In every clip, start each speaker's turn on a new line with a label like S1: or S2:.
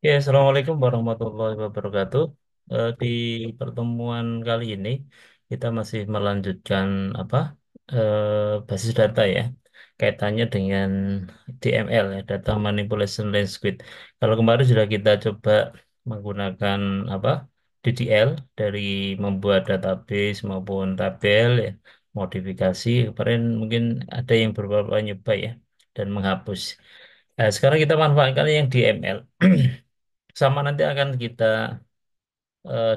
S1: Ya, Assalamualaikum warahmatullahi wabarakatuh. Di pertemuan kali ini kita masih melanjutkan apa basis data ya, kaitannya dengan DML ya, Data Manipulation Language. Kalau kemarin sudah kita coba menggunakan apa DDL dari membuat database maupun tabel ya, modifikasi. Kemarin mungkin ada yang beberapa nyoba ya dan menghapus. Sekarang kita manfaatkan yang DML. Sama nanti akan kita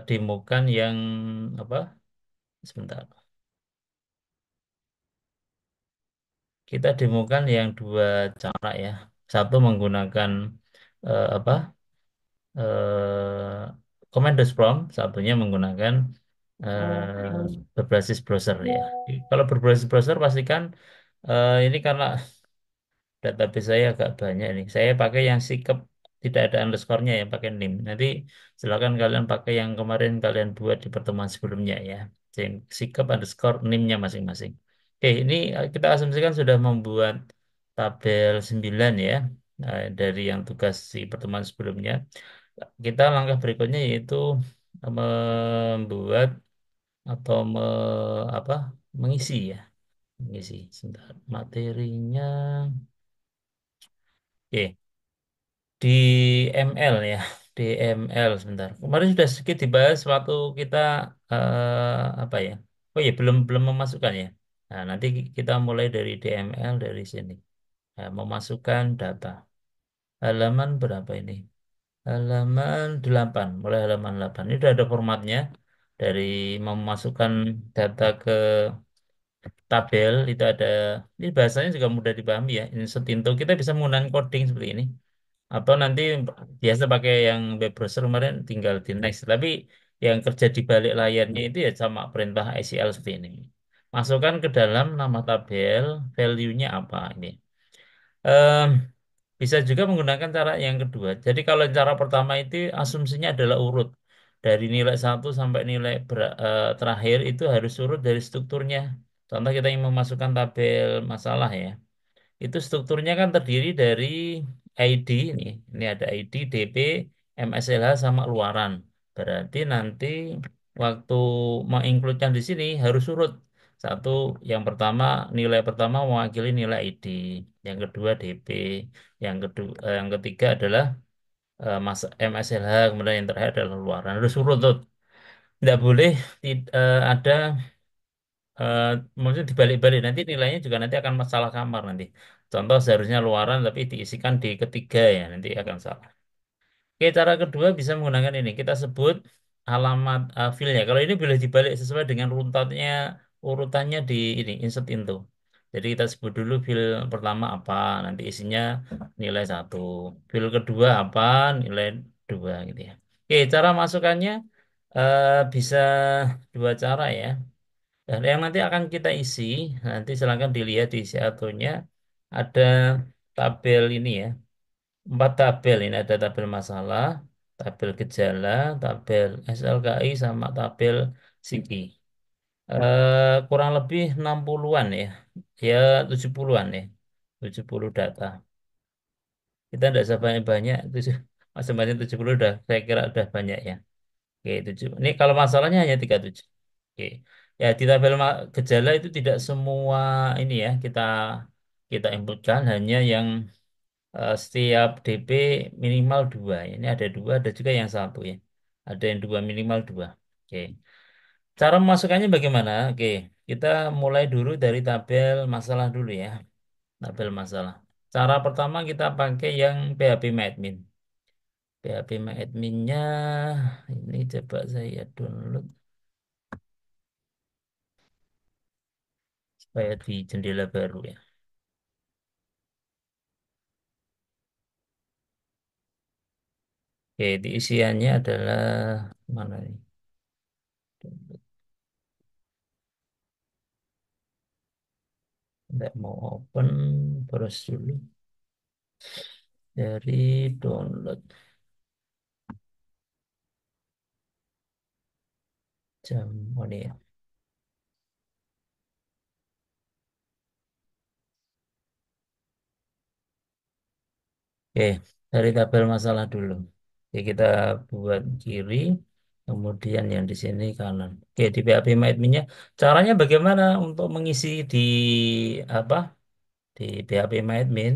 S1: demokan yang apa? Sebentar. Kita demokan yang dua cara ya. Satu menggunakan apa? Commandos prompt, satunya menggunakan berbasis browser ya. Kalau berbasis browser pastikan ini karena database saya agak banyak nih. Saya pakai yang sikep tidak ada underscore-nya ya, pakai nim. Nanti silakan kalian pakai yang kemarin kalian buat di pertemuan sebelumnya ya. Yang sikep underscore nim-nya masing-masing. Oke, ini kita asumsikan sudah membuat tabel 9 ya, dari yang tugas di pertemuan sebelumnya. Kita langkah berikutnya yaitu membuat atau apa mengisi ya, mengisi. Sebentar. Materinya. Oke. Di ML ya, di ML sebentar. Kemarin sudah sedikit dibahas waktu kita apa ya? Oh ya, belum belum memasukkan ya. Nah, nanti kita mulai dari DML dari sini. Nah, memasukkan data. Halaman berapa ini? Halaman 8, mulai halaman 8. Ini sudah ada formatnya dari memasukkan data ke tabel itu ada ini bahasanya juga mudah dipahami ya. Insert into kita bisa menggunakan coding seperti ini. Atau nanti biasa pakai yang web browser kemarin tinggal di next. Tapi yang kerja di balik layarnya itu ya sama perintah ICL seperti ini. Masukkan ke dalam nama tabel, value-nya apa ini. Em, Bisa juga menggunakan cara yang kedua. Jadi kalau cara pertama itu asumsinya adalah urut. Dari nilai satu sampai nilai terakhir itu harus urut dari strukturnya. Contoh kita yang memasukkan tabel masalah ya. Itu strukturnya kan terdiri dari ID ini. Ini ada ID, DP, MSLH sama luaran. Berarti nanti waktu mengincludekan di sini harus urut. Satu, yang pertama nilai pertama mewakili nilai ID, yang kedua DP, yang ketiga adalah MSLH, kemudian yang terakhir adalah luaran. Harus urut tuh. Tidak boleh ada maksudnya dibalik-balik nanti nilainya juga nanti akan masalah kamar nanti. Contoh seharusnya luaran tapi diisikan di ketiga ya nanti akan salah. Oke, cara kedua bisa menggunakan ini. Kita sebut alamat filenya. Kalau ini boleh dibalik sesuai dengan urutannya di ini insert into. Jadi kita sebut dulu fil pertama apa, nanti isinya nilai satu. Fil kedua apa, nilai dua gitu ya. Oke, cara masukkannya bisa dua cara ya. Dan yang nanti akan kita isi, nanti silakan dilihat di nya ada tabel ini ya, 4 tabel ini ada tabel masalah, tabel gejala, tabel SLKI sama tabel SIKI. Kurang lebih 60-an ya, ya 70-an ya, 70 data. Kita tidak usah banyak-banyak, masing-masing 70 udah, saya kira udah banyak ya. Oke, 7. Ini kalau masalahnya hanya 37. Oke. Ya, di tabel gejala itu tidak semua ini ya kita inputkan hanya yang setiap DP minimal dua. Ini ada dua, ada juga yang satu ya. Ada yang dua minimal dua. Oke. Cara memasukkannya bagaimana? Oke, kita mulai dulu dari tabel masalah dulu ya. Tabel masalah. Cara pertama kita pakai yang PHP MyAdmin. PHP MyAdmin-nya ini coba saya download supaya di jendela baru ya. Oke, di isiannya adalah mana nih? Tidak mau open, terus dulu dari download jam oh ini ya. Oke, dari tabel masalah dulu. Oke, kita buat kiri, kemudian yang di sini kanan. Oke, di PHP MyAdmin-nya, caranya bagaimana untuk mengisi di apa? Di PHP MyAdmin,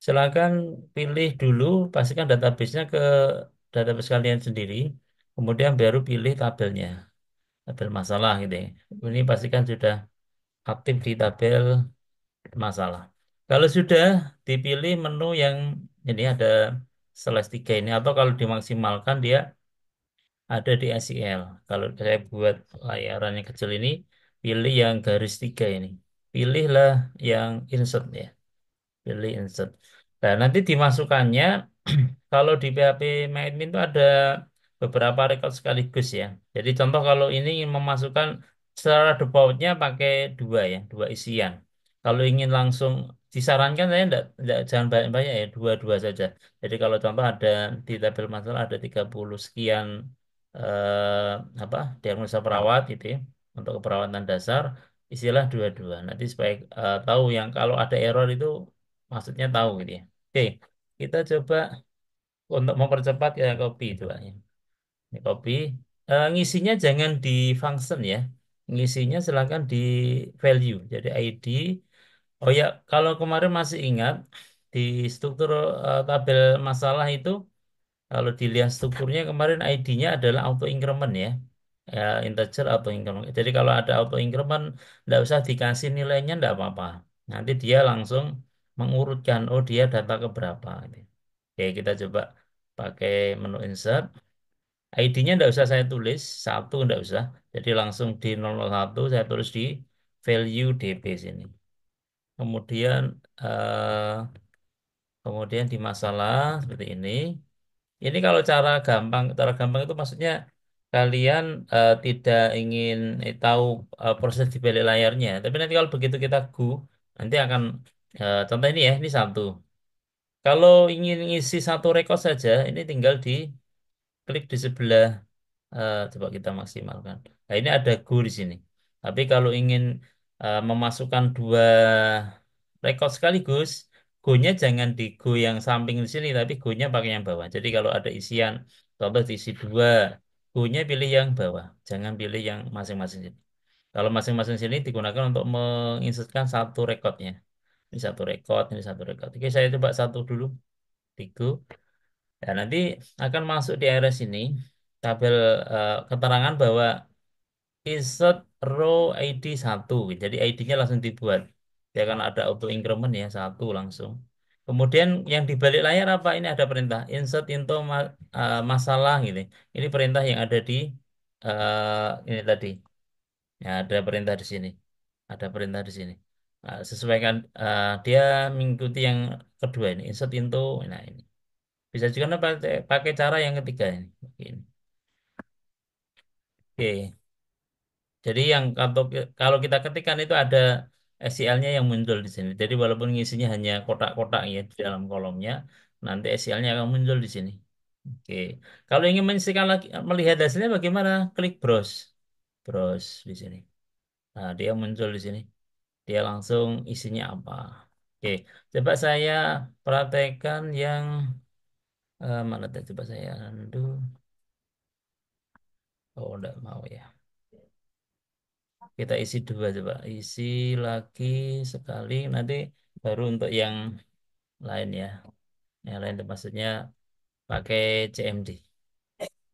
S1: silakan pilih dulu, pastikan database-nya ke database kalian sendiri, kemudian baru pilih tabelnya, tabel masalah gitu ya. Ini pastikan sudah aktif di tabel masalah. Kalau sudah dipilih menu yang ini ada slash 3 ini, atau kalau dimaksimalkan dia ada di SEL. Kalau saya buat layaran yang kecil ini, pilih yang garis 3 ini. Pilihlah yang insert ya. Pilih insert. Nah, nanti dimasukkannya kalau di PHP MyAdmin itu ada beberapa record sekaligus ya. Jadi contoh kalau ini ingin memasukkan secara defaultnya pakai dua ya, dua isian. Kalau ingin langsung disarankan saya enggak, jangan banyak-banyak ya, dua-dua saja. Jadi kalau contoh ada di tabel masalah ada 30 sekian eh, apa diagnosa perawat itu ya, untuk keperawatan dasar istilah dua-dua. Nanti supaya tahu yang kalau ada error itu maksudnya tahu gitu ya. Oke, kita coba untuk mempercepat ya copy itu Pak, ya. Ini copy. Ngisinya jangan di function ya. Ngisinya silakan di value. Jadi ID. Oh ya, kalau kemarin masih ingat di struktur tabel masalah itu kalau dilihat strukturnya kemarin ID-nya adalah auto increment ya. Ya, integer auto increment. Jadi kalau ada auto increment, nggak usah dikasih nilainya, nggak apa-apa. Nanti dia langsung mengurutkan, oh dia data ke berapa. Gitu. Oke, kita coba pakai menu insert. ID-nya nggak usah saya tulis, satu nggak usah. Jadi langsung di 001 saya tulis di value DB sini. Kemudian eh, kemudian di masalah seperti ini. Ini kalau cara gampang itu maksudnya kalian tidak ingin tahu proses di balik layarnya. Tapi nanti kalau begitu kita go, nanti akan contoh ini ya, ini satu. Kalau ingin isi satu rekod saja, ini tinggal di klik di sebelah. Coba kita maksimalkan. Nah, ini ada go di sini. Tapi kalau ingin memasukkan dua rekod sekaligus, go-nya jangan di go yang samping di sini, tapi go-nya pakai yang bawah. Jadi kalau ada isian, contoh diisi dua, go-nya pilih yang bawah, jangan pilih yang masing-masing sini. Kalau masing-masing sini digunakan untuk menginsertkan satu rekodnya. Ini satu rekod, ini satu rekod. Oke, saya coba satu dulu, di go. Ya, nanti akan masuk di area sini tabel keterangan bahwa insert row ID 1. Jadi ID-nya langsung dibuat. Dia akan ada auto increment ya, satu langsung. Kemudian yang di balik layar apa? Ini ada perintah insert into masalah gitu. Ini perintah yang ada di ini tadi. Ya, ada perintah di sini. Ada perintah di sini. Nah, sesuaikan dia mengikuti yang kedua ini, insert into. Nah, ini. Bisa juga pakai cara yang ketiga ini. Ini. Oke. Jadi yang kalau kita ketikkan itu ada SQL-nya yang muncul di sini. Jadi walaupun ngisinya hanya kotak-kotak ya di dalam kolomnya, nanti SQL-nya akan muncul di sini. Oke. Kalau ingin mengisikan lagi, melihat hasilnya bagaimana? Klik browse. Browse di sini. Nah, dia muncul di sini. Dia langsung isinya apa. Oke. Coba saya praktekkan yang mana tadi? Coba saya undo. Oh, enggak mau ya. Kita isi dua coba. Isi lagi sekali nanti baru untuk yang lain ya. Yang lain itu maksudnya pakai CMD.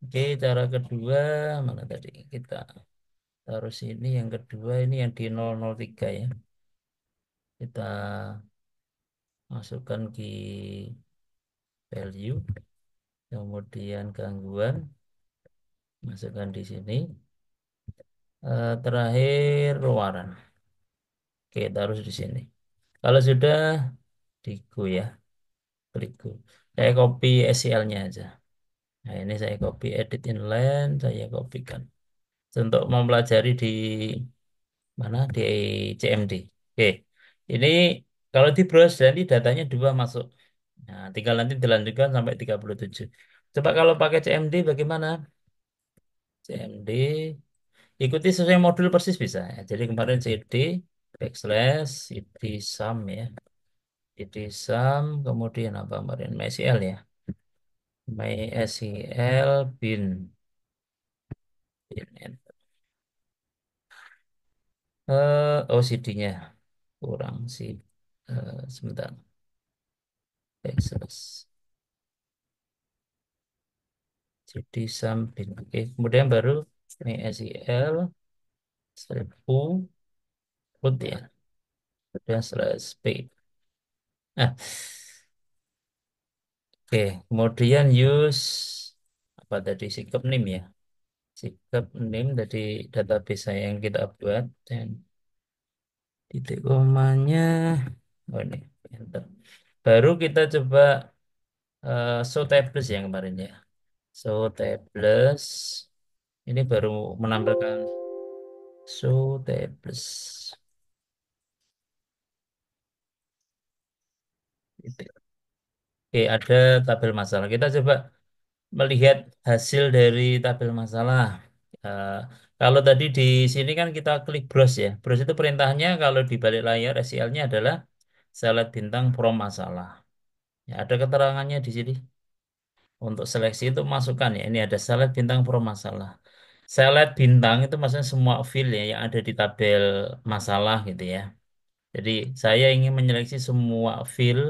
S1: Oke, cara kedua mana tadi? Kita taruh sini yang kedua ini yang di 003 ya. Kita masukkan di value, kemudian gangguan, masukkan di sini. Terakhir luaran. Oke, taruh di sini. Kalau sudah di go ya, klik go. Saya copy SQL-nya aja. Nah, ini saya copy edit inline, saya kopikan. Untuk mempelajari di mana? Di CMD. Oke. Ini kalau di browse nanti datanya dua masuk. Nah, tinggal nanti dilanjutkan sampai 37. Coba kalau pakai CMD bagaimana? CMD ikuti sesuai modul persis bisa ya. Jadi kemarin CD backslash CD sum ya. CD sum kemudian apa kemarin MySQL ya. MySQL bin. Oh CD-nya kurang sih. Sebentar. Access. Jadi bin. Oke, kemudian baru MySQL /u root ya. Kemudian /p. Nah, oke. Kemudian use apa tadi sikap nim ya. Sikap nim dari database saya yang kita buat dan titik komanya. Oh ini. Enter. Baru kita coba show tables yang kemarin ya. Show tables. Ini baru menampilkan show tables. Titik. Oke, ada tabel masalah. Kita coba melihat hasil dari tabel masalah. Eh, Kalau tadi di sini kan kita klik browse ya. Browse itu perintahnya kalau di balik layar SQL-nya adalah select bintang from masalah. Ya, ada keterangannya di sini. Untuk seleksi itu masukkan ya. Ini ada select bintang from masalah. Select bintang itu maksudnya semua field ya yang ada di tabel masalah gitu ya. Jadi saya ingin menyeleksi semua field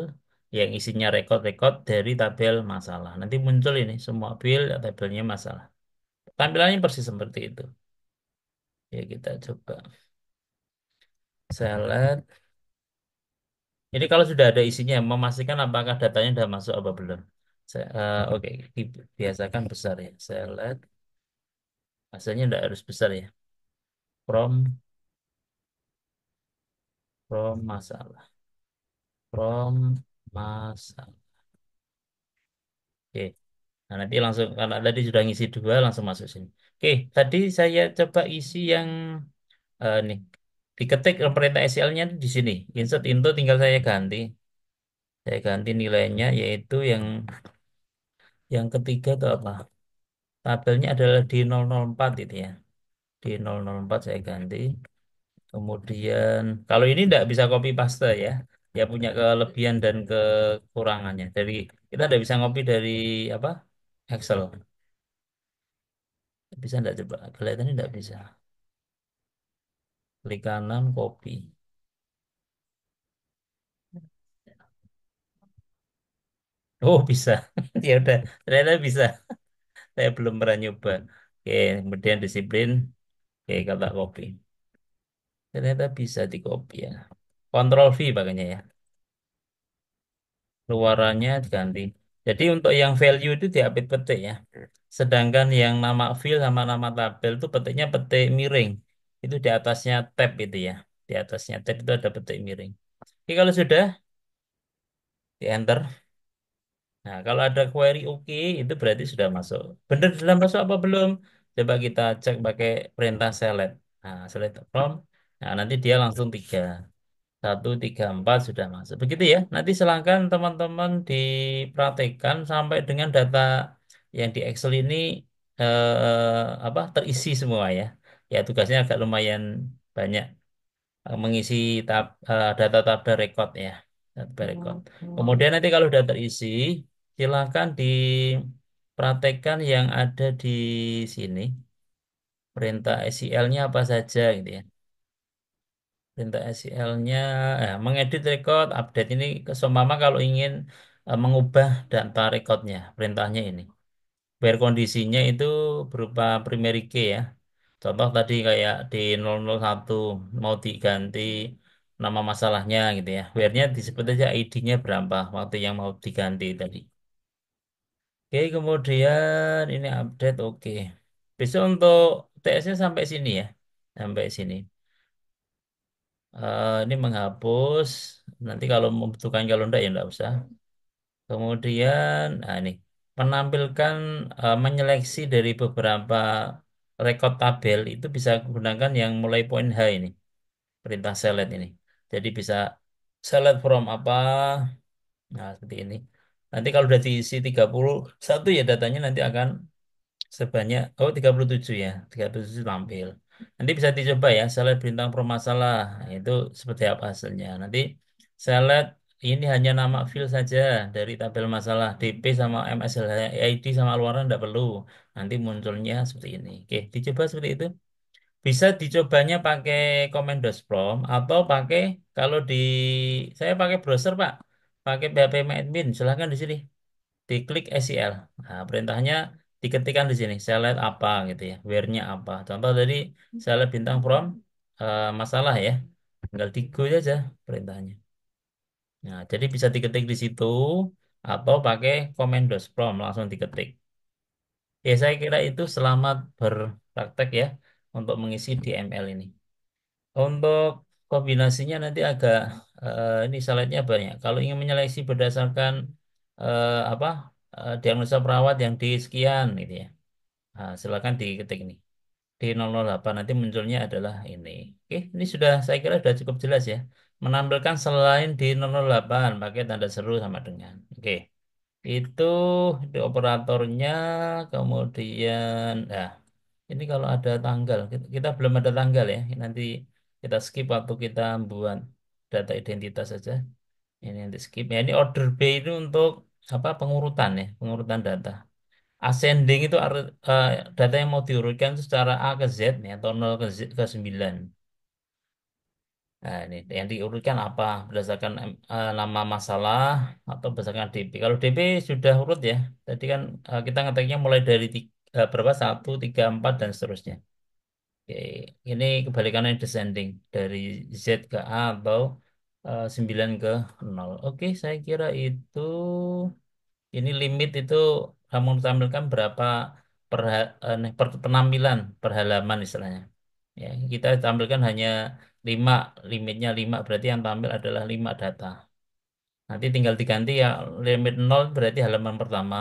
S1: yang isinya rekod-rekod dari tabel masalah. Nanti muncul ini semua field tabelnya masalah. Tampilannya persis seperti itu. Ya kita coba select. Jadi kalau sudah ada isinya, memastikan apakah datanya sudah masuk apa belum. Oke, biasakan besar ya. Select. Hasilnya tidak harus besar ya. From masalah. From masalah. Oke. Nah, nanti langsung karena tadi sudah ngisi dua langsung masuk sini. Oke, tadi saya coba isi yang nih diketik perintah SQL-nya di sini. Insert into tinggal saya ganti. Saya ganti nilainya yaitu yang ketiga itu apa? Tabelnya adalah di 004 itu ya. Di 004 saya ganti. Kemudian kalau ini tidak bisa copy paste ya. Ya punya kelebihan dan kekurangannya. Dari kita tidak bisa copy dari apa? Excel. Bisa enggak coba? Kelihatannya enggak bisa. Klik kanan, copy. Oh, bisa. Ya udah, ternyata bisa. Saya belum pernah nyoba. Oke, kemudian disiplin. Oke, kata copy. Ternyata bisa di copy ya. Control V pakainya ya. Luarannya diganti. Jadi untuk yang value itu diapit petik ya. Sedangkan yang nama field sama nama tabel itu petiknya petik miring. Itu di atasnya tab itu ya. Di atasnya tab itu ada petik miring. Oke, kalau sudah di enter. Nah, kalau ada query oke, itu berarti sudah masuk. Benar sudah masuk apa belum? Coba kita cek pakai perintah select. Nah, select from. Nah, nanti dia langsung 1, 3, 4 sudah masuk. Begitu ya. Nanti silakan teman-teman dipraktekkan sampai dengan data yang di Excel ini apa terisi semua ya. Ya, tugasnya agak lumayan banyak. Mengisi data tabel record ya, tabel record. Kemudian nanti kalau sudah terisi, silakan dipraktekkan yang ada di sini. Perintah SQL-nya apa saja gitu ya. Perintah SQL-nya mengedit record, update ini seumpama kalau ingin mengubah data recordnya, perintahnya ini. Where kondisinya itu berupa primary key ya. Contoh tadi kayak di 001 mau diganti nama masalahnya gitu ya. Where-nya disebut aja ID-nya berapa waktu yang mau diganti tadi. Oke, kemudian ini update oke. Besok untuk TS-nya sampai sini ya. Sampai sini. Ini menghapus. Nanti kalau membutuhkan kalau enggak ya enggak usah. Kemudian, nah ini menampilkan menyeleksi dari beberapa rekod tabel itu bisa gunakan yang mulai poin H ini, perintah select ini. Jadi bisa select from apa, nah seperti ini. Nanti kalau udah diisi 31 ya datanya nanti akan sebanyak, oh 37 ya, 37 tampil. Nanti bisa dicoba ya, select bintang permasalah, nah, itu seperti apa hasilnya. Nanti select ini hanya nama file saja dari tabel masalah DP sama MSLID sama luaran tidak perlu. Nanti munculnya seperti ini. Oke, dicoba seperti itu. Bisa dicobanya pakai Comment.prom atau pakai kalau di saya pakai browser Pak, pakai PHP admin. Silahkan di sini diklik SEL. Nah, perintahnya diketikkan di sini. Saya lihat apa gitu ya, where-nya apa. Contoh tadi saya lihat bintang from masalah ya, tinggal di go aja perintahnya. Nah, jadi bisa diketik di situ atau pakai Comment.prom langsung diketik. Ya, saya kira itu selamat berpraktek ya untuk mengisi di ML ini. Untuk kombinasinya nanti agak ini slide-nya banyak. Kalau ingin menyeleksi berdasarkan apa diagnosa perawat yang di sekian gitu ya. Nah, silakan diketik ini. Di 008 nanti munculnya adalah ini. Oke, ini sudah saya kira sudah cukup jelas ya. Menampilkan selain di 008 pakai tanda seru sama dengan. Oke. Itu di operatornya kemudian nah ini kalau ada tanggal kita belum ada tanggal ya. Nanti kita skip waktu kita buat data identitas saja. Ini nanti skip ya. Ini order B itu untuk apa pengurutan ya, pengurutan data. Ascending itu data yang mau diurutkan itu secara A ke Z nih atau 0 ke Z, ke 9. Nah, ini yang diurutkan apa berdasarkan nama masalah atau berdasarkan DP. Kalau DP sudah urut ya. Tadi kan kita ngeteknya mulai dari berapa? 1, 3, 4 dan seterusnya. Oke, ini kebalikannya descending dari Z ke A atau 9 ke 0. Oke, saya kira itu ini limit itu kamu tampilkan berapa penampilan per halaman istilahnya. Ya, kita tampilkan hanya 5, limitnya 5 berarti yang tampil adalah 5 data. Nanti tinggal diganti ya limit 0 berarti halaman pertama,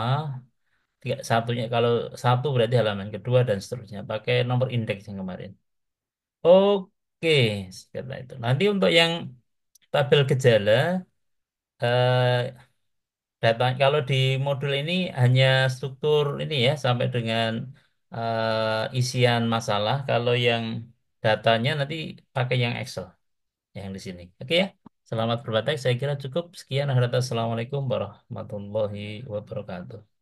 S1: satunya kalau satu berarti halaman kedua dan seterusnya. Pakai nomor indeks yang kemarin. Oke, seperti itu. Nanti untuk yang tabel gejala, eh, data kalau di modul ini hanya struktur ini ya sampai dengan isian masalah. Kalau yang datanya nanti pakai yang Excel yang di sini. Oke ya. Selamat berpraktek. Saya kira cukup. Sekian. Assalamualaikum warahmatullahi wabarakatuh.